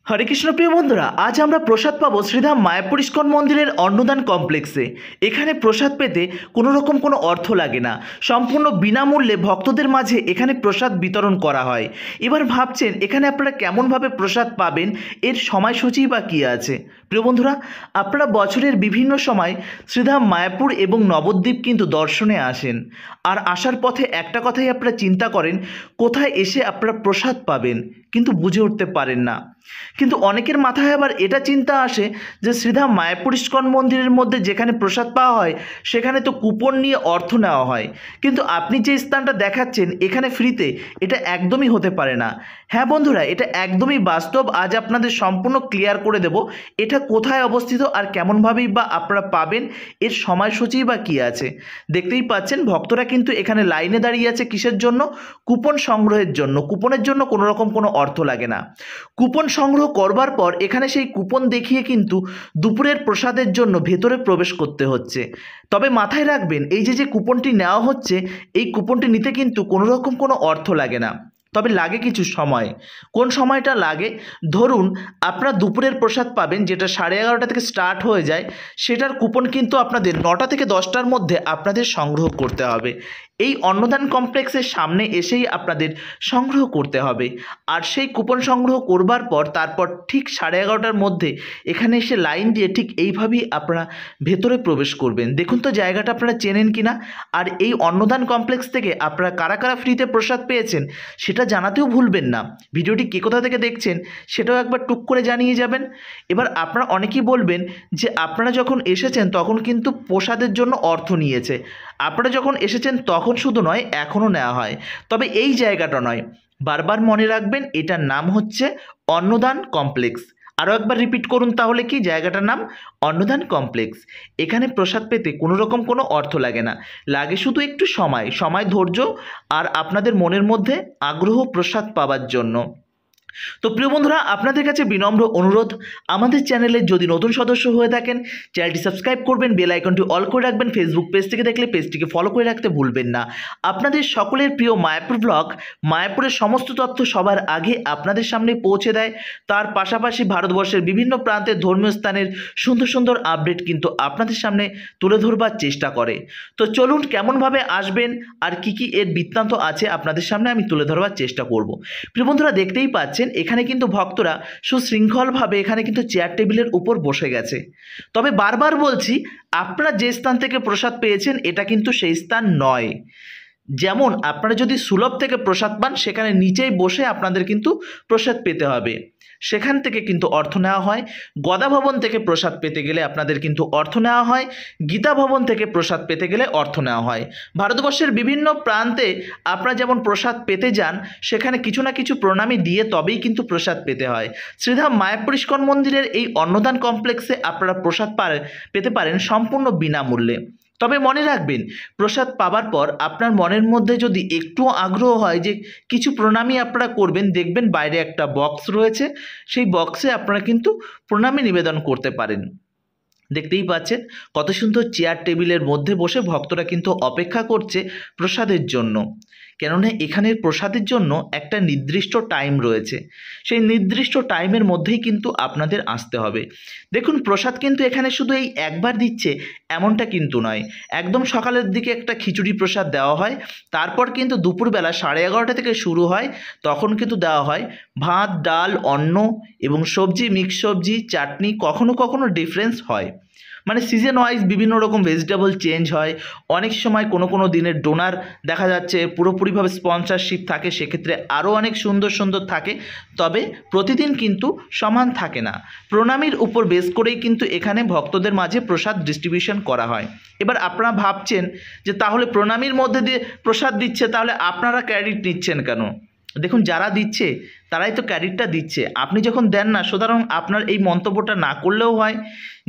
হরে কৃষ্ণ প্রিয় বন্ধুরা, আজ আমরা প্রসাদ পাবো শ্রীধাম মায়াপুর ইস্কন মন্দিরের অন্নদান কমপ্লেক্সে। এখানে প্রসাদ পেতে কোনো রকম কোনো অর্থ লাগে না, সম্পূর্ণ বিনামূল্যে ভক্তদের মাঝে এখানে প্রসাদ বিতরণ করা হয়। এবার ভাবছেন এখানে আপনারা কেমনভাবে প্রসাদ পাবেন, এর সময়সূচি বা কী আছে। প্রিয় বন্ধুরা, আপনারা বছরের বিভিন্ন সময় শ্রীধাম মায়াপুর এবং নবদ্বীপ কিন্তু দর্শনে আসেন, আর আসার পথে একটা কথাই আপনারা চিন্তা করেন কোথায় এসে আপনারা প্রসাদ পাবেন, কিন্তু বুঝে উঠতে পারেন না। কিন্তু অনেকের মাথায় আবার এটা চিন্তা আসে যে শ্রীধাম মায়াপুর ইস্কন মন্দিরের মধ্যে যেখানে প্রসাদ পাওয়া হয় সেখানে তো কুপন নিয়ে অর্থ নেওয়া হয়, কিন্তু আপনি যে স্থানটা দেখাচ্ছেন এখানে ফ্রিতে, এটা একদমই হতে পারে না। হ্যাঁ বন্ধুরা, এটা একদমই বাস্তব। আজ আপনাদের সম্পূর্ণ ক্লিয়ার করে দেব এটা কোথায় অবস্থিত আর কেমনভাবেই বা আপনারা পাবেন, এর সময়সূচি বা কী আছে। দেখতেই পাচ্ছেন ভক্তরা কিন্তু এখানে লাইনে দাঁড়িয়ে আছে কিসের জন্য? কুপন সংগ্রহের জন্য। কুপনের জন্য কোনো রকম কোনো অর্থ লাগে না। কুপন সংগ্রহ করবার পর এখানে সেই কুপন দেখিয়ে কিন্তু দুপুরের প্রসাদের জন্য ভেতরে প্রবেশ করতে হচ্ছে। তবে মাথায় রাখবেন, এই যে কুপনটি নেওয়া হচ্ছে, এই কুপনটি নিতে কিন্তু কোনো রকম কোনো অর্থ লাগে না, তবে লাগে কিছু সময়। কোন সময়টা লাগে? ধরুন আপনারা দুপুরের প্রসাদ পাবেন, যেটা 11:30 থেকে স্টার্ট হয়ে যায়, সেটার কুপন কিন্তু আপনাদের 9টা থেকে 10টার মধ্যে আপনাদের সংগ্রহ করতে হবে। এই অন্নদান কমপ্লেক্সের সামনে এসেই আপনাদের সংগ্রহ করতে হবে। আর সেই কুপন সংগ্রহ করবার পর তারপর ঠিক 11:30টার মধ্যে এখানে এসে লাইন দিয়ে ঠিক এইভাবেই আপনারা ভেতরে প্রবেশ করবেন। দেখুন তো জায়গাটা আপনারা চেনেন কিনা। আর এই অন্নদান কমপ্লেক্স থেকে আপনারা কারা কারা ফ্রিতে প্রসাদ পেয়েছেন সেটা জানাতেও ভুলবেন না। ভিডিওটি কে কোথা থেকে দেখছেন সেটাও একবার টুক করে জানিয়ে যাবেন। এবার আপনারা অনেকেই বলবেন যে আপনারা যখন এসেছেন তখন কিন্তু প্রসাদের জন্য অর্থ নিয়েছে। আপনারা যখন এসেছেন তখন শুধু নয়, এখনও নেওয়া হয়, তবে এই জায়গাটা নয়। বারবার মনে রাখবেন, এটার নাম হচ্ছে অন্নদান কমপ্লেক্স। আরও একবার রিপিট করুন তাহলে কি, জায়গাটার নাম অন্নদান কমপ্লেক্স। এখানে প্রসাদ পেতে কোনো রকম কোনো অর্থ লাগে না, লাগে শুধু একটু সময়, ধৈর্য আর আপনাদের মনের মধ্যে আগ্রহ প্রসাদ পাওয়ার জন্য। তো প্রিয় বন্ধুরা, আপনাদের কাছে বিনম্র অনুরোধ, আমাদের চ্যানেলে যদি নতুন সদস্য হয়ে থাকেন চ্যানেলটি সাবস্ক্রাইব করবেন, বেল আইকনটি অল করে রাখবেন, ফেসবুক পেজ থেকে দেখলে পেজটিকে ফলো করে রাখতে ভুলবেন না। আপনাদের সকলের প্রিয় মায়াপুর ব্লগ মায়াপুরের সমস্ত তথ্য সবার আগে আপনাদের সামনে পৌঁছে দেয়। তার পাশাপাশি ভারতবর্ষের বিভিন্ন প্রান্তের ধর্মীয় স্থানের সুন্দর সুন্দর আপডেট কিন্তু আপনাদের সামনে তুলে ধরবার চেষ্টা করে। তো চলুন কেমনভাবে আসবেন আর কি কি এর বৃত্তান্ত আছে আপনাদের সামনে আমি তুলে ধরবার চেষ্টা করব। প্রিয় বন্ধুরা, দেখতেই পাচ্ছেন এখানে কিন্তু ভক্তরা সুশৃঙ্খলভাবে এখানে কিন্তু চেয়ার টেবিলের উপর বসে গেছে। তবে বারবার বলছি, আপনারা যে স্থান থেকে প্রসাদ পেয়েছেন এটা কিন্তু সেই স্থান নয়। যেমন আপনারা যদি সুলভ থেকে প্রসাদ পান, সেখানে নিচেই বসে আপনাদের কিন্তু প্রসাদ পেতে হবে, সেখান থেকে কিন্তু অর্থ নেওয়া হয়। গদা ভবন থেকে প্রসাদ পেতে গেলে আপনাদের কিন্তু অর্থ নেওয়া হয়, গীতা ভবন থেকে প্রসাদ পেতে গেলে অর্থ নেওয়া হয়। ভারতবর্ষের বিভিন্ন প্রান্তে আপনারা যেমন প্রসাদ পেতে যান, সেখানে কিছু না কিছু প্রণামী দিয়ে তবেই কিন্তু প্রসাদ পেতে হয়। শ্রীধাম মায়াপুর ইস্কন মন্দিরের এই অন্নদান কমপ্লেক্সে আপনারা প্রসাদ পেতে পারেন সম্পূর্ণ বিনামূল্যে। তবে মনে রাখবেন, প্রসাদ পাবার পর আপনার মনের মধ্যে যদি একটুও আগ্রহ হয় যে কিছু প্রণামী আপনারা করবেন, দেখবেন বাইরে একটা বক্স রয়েছে, সেই বক্সে আপনারা কিন্তু প্রণামী নিবেদন করতে পারেন। দেখতেই পাচ্ছেন কত সুন্দর চেয়ার টেবিলের মধ্যে বসে ভক্তরা কিন্তু অপেক্ষা করছে প্রসাদের জন্য। কেননা এখানের প্রসাদের জন্য একটা নির্দিষ্ট টাইম রয়েছে, সেই নির্দিষ্ট টাইমের মধ্যেই কিন্তু আপনাদের আসতে হবে। দেখুন, প্রসাদ কিন্তু এখানে শুধু এই একবার দিচ্ছে এমনটা কিন্তু নয়। একদম সকালের দিকে একটা খিচুড়ি প্রসাদ দেওয়া হয়, তারপর কিন্তু দুপুরবেলা 11:30 থেকে শুরু হয়, তখন কিন্তু দেওয়া হয় ভাত, ডাল, অন্ন এবং সবজি, মিক্স সবজি, চাটনি, কখনো কখনো ডিফারেন্স হয়, মানে সিজন ওয়াইজ বিভিন্ন রকম ভেজিটেবল চেঞ্জ হয়। অনেক সময় কোনো কোনো দিনের ডোনার দেখা যাচ্ছে পুরোপুরিভাবে স্পন্সরশিপ থাকে, সেক্ষেত্রে আরও অনেক সুন্দর সুন্দর থাকে, তবে প্রতিদিন কিন্তু সমান থাকে না। প্রণামীর উপর বেস করেই কিন্তু এখানে ভক্তদের মাঝে প্রসাদ ডিস্ট্রিবিউশন করা হয়। এবার আপনারা ভাবছেন যে তাহলে প্রণামীর মধ্যে দিয়ে প্রসাদ দিচ্ছে, তাহলে আপনারা ক্রেডিট নিচ্ছেন কেন? দেখুন, যারা দিচ্ছে তারাই তো ক্রেডিটটা দিচ্ছে, আপনি যখন দেন না, সুতরাং আপনার এই মন্তব্যটা না করলেও হয়।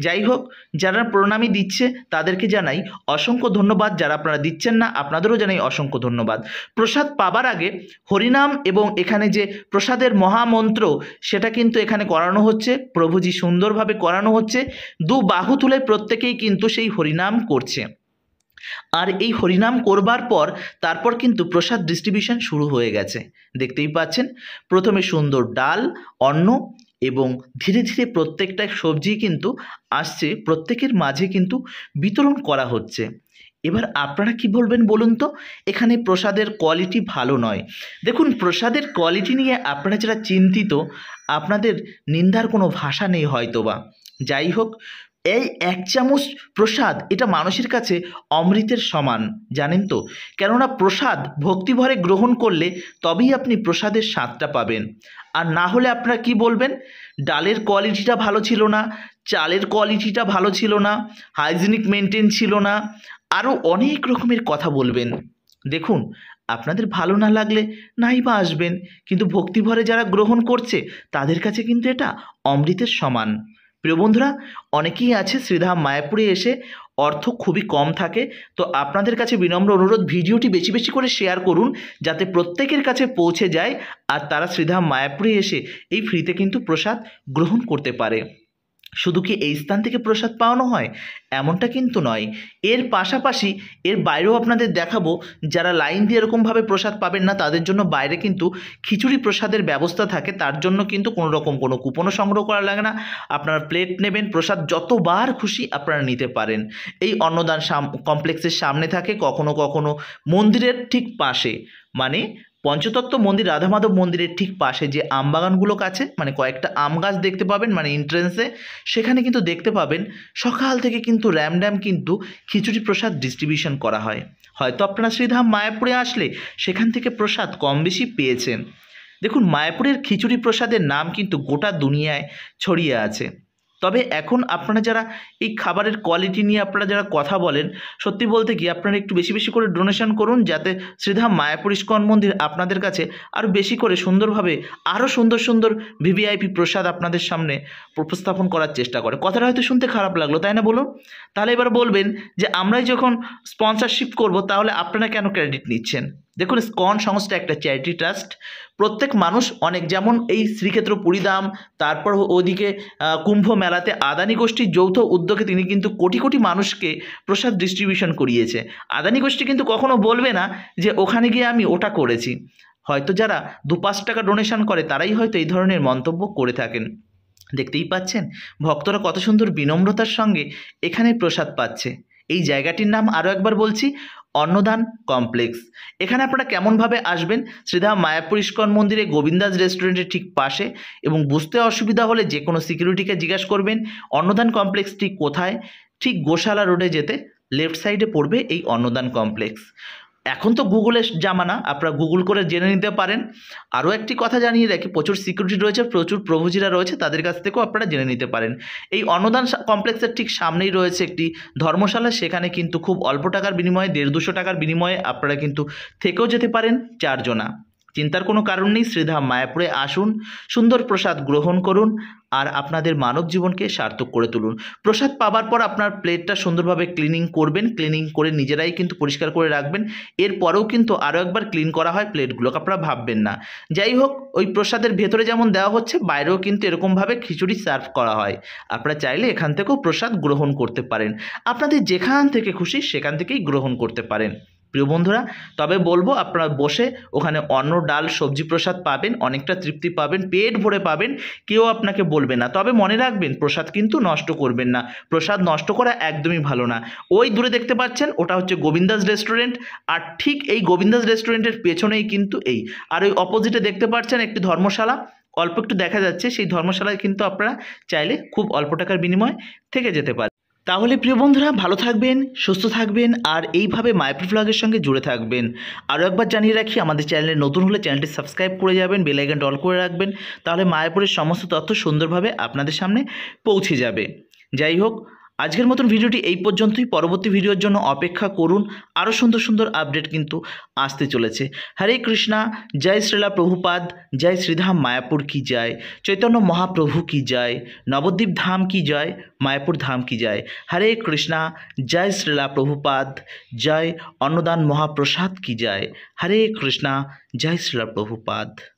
যাই হোক, যারা প্রণামী দিচ্ছে তাদেরকে জানাই অসংখ্য ধন্যবাদ, যারা আপনারা দিচ্ছেন না আপনাদেরও জানাই অসংখ্য ধন্যবাদ। প্রসাদ পাবার আগে হরিনাম এবং এখানে যে প্রসাদের মহামন্ত্র সেটা কিন্তু এখানে করানো হচ্ছে, প্রভুজি সুন্দরভাবে করানো হচ্ছে, দু বাহু তুলে প্রত্যেকেই কিন্তু সেই হরিনাম করছে। আর এই হরিনাম করবার পর তারপর কিন্তু প্রসাদ ডিস্ট্রিবিউশন শুরু হয়ে গেছে। দেখতেই পাচ্ছেন, প্রথমে সুন্দর ডাল, অন্ন এবং ধীরে ধীরে প্রত্যেকটা সবজি কিন্তু আসছে, প্রত্যেকের মাঝে কিন্তু বিতরণ করা হচ্ছে। এবার আপনারা কি বলবেন বলুন তো? এখানে প্রসাদের কোয়ালিটি ভালো নয়। দেখুন, প্রসাদের কোয়ালিটি নিয়ে আপনারা যারা চিন্তিত, আপনাদের নিন্দার কোনো ভাষা নেই হয়তোবা। যাই হোক, এই 1 চামচ প্রসাদ এটা মানুষের কাছে অমৃতের সমান, জানেন তো? কেননা প্রসাদ ভক্তিভরে গ্রহণ করলে তবেই আপনি প্রসাদের স্বাদটা পাবেন। আর না হলে আপনারা কি বলবেন? ডালের কোয়ালিটিটা ভালো ছিল না, চালের কোয়ালিটিটা ভালো ছিল না, হাইজিনিক মেনটেন ছিল না, আরও অনেক রকমের কথা বলবেন। দেখুন, আপনাদের ভালো না লাগলে নাই বা আসবেন, কিন্তু ভক্তিভরে যারা গ্রহণ করছে তাদের কাছে কিন্তু এটা অমৃতের সমান। প্রিয় বন্ধুরা, অনেকেই আছে শ্রীধাম মায়াপুরে এসে অর্থ খুবই কম থাকে, তো আপনাদের কাছে বিনম্র অনুরোধ, ভিডিওটি বেশি বেশি করে শেয়ার করুন যাতে প্রত্যেকের কাছে পৌঁছে যায় আর তারা শ্রীধাম মায়াপুরে এসে এই ফ্রিতে কিন্তু প্রসাদ গ্রহণ করতে পারে। শুধু কি এই স্থান থেকে প্রসাদ পাওয়ানো হয় এমনটা কিন্তু নয়, এর পাশাপাশি এর বাইরেও আপনাদের দেখাবো। যারা লাইন দিয়ে এরকমভাবে প্রসাদ পাবেন না তাদের জন্য বাইরে কিন্তু খিচুড়ি প্রসাদের ব্যবস্থা থাকে, তার জন্য কিন্তু কোনো রকম কোনো কুপনও সংগ্রহ করা লাগে না। আপনারা প্লেট নেবেন, প্রসাদ যতবার খুশি আপনারা নিতে পারেন। এই অন্নদান কমপ্লেক্সের সামনে থাকে, কখনো কখনো মন্দিরের ঠিক পাশে, মানে পঞ্চতত্ত্ব মন্দির রাধামাধব মন্দিরের ঠিক পাশে যে আমবাগানগুলো আছে, মানে কয়েকটা আম গাছ দেখতে পাবেন, মানে এন্ট্রেন্সে, সেখানে কিন্তু দেখতে পাবেন সকাল থেকে কিন্তু র্যামড্যাম কিন্তু খিচুড়ি প্রসাদ ডিস্ট্রিবিউশন করা হয়। হয়তো আপনারা শ্রীধাম মায়াপুরে আসলে সেখান থেকে প্রসাদ কম বেশি পেয়েছেন। দেখুন, মায়াপুরের খিচুড়ি প্রসাদের নাম কিন্তু গোটা দুনিয়ায় ছড়িয়ে আছে। তবে এখন আপনারা যারা এই খাবারের কোয়ালিটি নিয়ে আপনারা যারা কথা বলেন, সত্যি বলতে কি আপনারা একটু বেশি বেশি করে ডোনেশন করুন, যাতে শ্রীধাম মায়াপুর ইস্কন মন্দির আপনাদের কাছে আরও বেশি করে সুন্দরভাবে আরও সুন্দর সুন্দর ভিভিআইপি প্রসাদ আপনাদের সামনে উপস্থাপন করার চেষ্টা করে। কথাটা হয়তো শুনতে খারাপ লাগলো, তাই না বলুন? তাহলে এবার বলবেন যে আমরাই যখন স্পন্সরশিপ করব তাহলে আপনারা কেন ক্রেডিট নিচ্ছেন? দেখুন, স্কন সংস্থা একটা চ্যারিটি ট্রাস্ট। প্রত্যেক মানুষ অনেক, যেমন এই শ্রীক্ষেত্র পুরীধাম, তারপর ওদিকে কুম্ভ মেলাতে আদানি গোষ্ঠীর যৌথ উদ্যোগে তিনি কিন্তু কোটি কোটি মানুষকে প্রসাদ ডিস্ট্রিবিউশন করিয়েছে। আদানি গোষ্ঠী কিন্তু কখনো বলবে না যে ওখানে গিয়ে আমি ওটা করেছি। হয়তো যারা 2-5 টাকা ডোনেশন করে তারাই হয়তো এই ধরনের মন্তব্য করে থাকেন। দেখতেই পাচ্ছেন ভক্তরা কত সুন্দর বিনম্রতার সঙ্গে এখানে প্রসাদ পাচ্ছে। এই জায়গাটির নাম আরও একবার বলছি, অন্নদান কমপ্লেক্স। এখানে আপনারা কেমনভাবে আসবেন? শ্রীধাম মায়াপুর ইস্কন মন্দিরে গোবিন্দাস রেস্টুরেন্টের ঠিক পাশে, এবং বুঝতে অসুবিধা হলে যে কোনো সিকিউরিটিকে জিজ্ঞাসা করবেন অন্নদান কমপ্লেক্সটি কোথায়। ঠিক গোশালা রোডে যেতে লেফট সাইডে পড়বে এই অন্নদান কমপ্লেক্স। এখন তো গুগলের জামানা, আপনারা গুগল করে জেনে নিতে পারেন। আরও একটি কথা জানিয়ে রাখি, প্রচুর সিকিউরিটি রয়েছে, প্রচুর প্রভুজিরা রয়েছে, তাদের কাছ থেকেও আপনারা জেনে নিতে পারেন। এই অন্নদান কমপ্লেক্সের ঠিক সামনেই রয়েছে একটি ধর্মশালা, সেখানে কিন্তু খুব অল্প টাকার বিনিময়ে 150-200 টাকার বিনিময়ে আপনারা কিন্তু থেকেও যেতে পারেন 4 জনা। চিন্তার কোনো কারণ নেই, শ্রীধাম মায়াপুরে আসুন, সুন্দর প্রসাদ গ্রহণ করুন আর আপনাদের মানব জীবনকে সার্থক করে তুলুন। প্রসাদ পাবার পর আপনার প্লেটটা সুন্দরভাবে ক্লিনিং করবেন, ক্লিনিং করে নিজেরাই কিন্তু পরিষ্কার করে রাখবেন। এরপরেও কিন্তু আরও একবার ক্লিন করা হয় প্লেটগুলোকে, আপনারা ভাববেন না। যাই হোক, ওই প্রসাদের ভেতরে যেমন দেওয়া হচ্ছে বাইরেও কিন্তু এরকমভাবে খিচুড়ি সার্ভ করা হয়। আপনারা চাইলে এখান থেকেও প্রসাদ গ্রহণ করতে পারেন, আপনাদের যেখান থেকে খুশি সেখান থেকেই গ্রহণ করতে পারেন। প্রিয় বন্ধুরা, তবে বলবো আপনারা বসে ওখানে অন্ন ডাল সবজি প্রসাদ পাবেন, অনেকটা তৃপ্তি পাবেন, পেট ভরে পাবেন, কেউ আপনাকে বলবে না। তবে মনে রাখবেন, প্রসাদ কিন্তু নষ্ট করবেন না, প্রসাদ নষ্ট করা একদমই ভালো না। ওই দূরে দেখতে পাচ্ছেন ওটা হচ্ছে গোবিন্দাস রেস্টুরেন্ট, আর ঠিক এই গোবিন্দাস রেস্টুরেন্টের পেছনেই কিন্তু এই, আর ওই অপোজিটে দেখতে পাচ্ছেন একটি ধর্মশালা অল্প একটু দেখা যাচ্ছে, সেই ধর্মশালায় কিন্তু আপনারা চাইলে খুব অল্প টাকার বিনিময়ে থেকে যেতে পারেন। তাহলে প্রিয় বন্ধুরা, ভালো থাকবেন, সুস্থ থাকবেন আর এইভাবে মায়াপুর ব্লগের সঙ্গে জুড়ে থাকবেন। আরও একবার জানিয়ে রাখি, আমাদের চ্যানেলে নতুন হলে চ্যানেলটি সাবস্ক্রাইব করে যাবেন, বেল আইকনটা অল করে রাখবেন, তাহলে মায়াপুরের সমস্ত তথ্য সুন্দরভাবে আপনাদের সামনে পৌঁছে যাবে। যাই হোক, আজকের মতন ভিডিওটি এই পর্যন্তই। পরবর্তী ভিডিওর জন্য অপেক্ষা করুন, আরও সুন্দর সুন্দর আপডেট কিন্তু আসতে চলেছে। হরে কৃষ্ণা, জয় শ্রীলা প্রভুপাদ, জয় শ্রীধাম মায়াপুর কি জয়, চৈতন্য মহাপ্রভু কি জয়, নবদ্বীপ ধাম কি জয়, মায়াপুর ধাম কি জয়। হরে কৃষ্ণা, জয় শ্রীলা প্রভুপাদ, জয় অন্নদান মহাপ্রসাদ কি জয়। হরে কৃষ্ণা, জয় শ্রীলা প্রভুপাদ।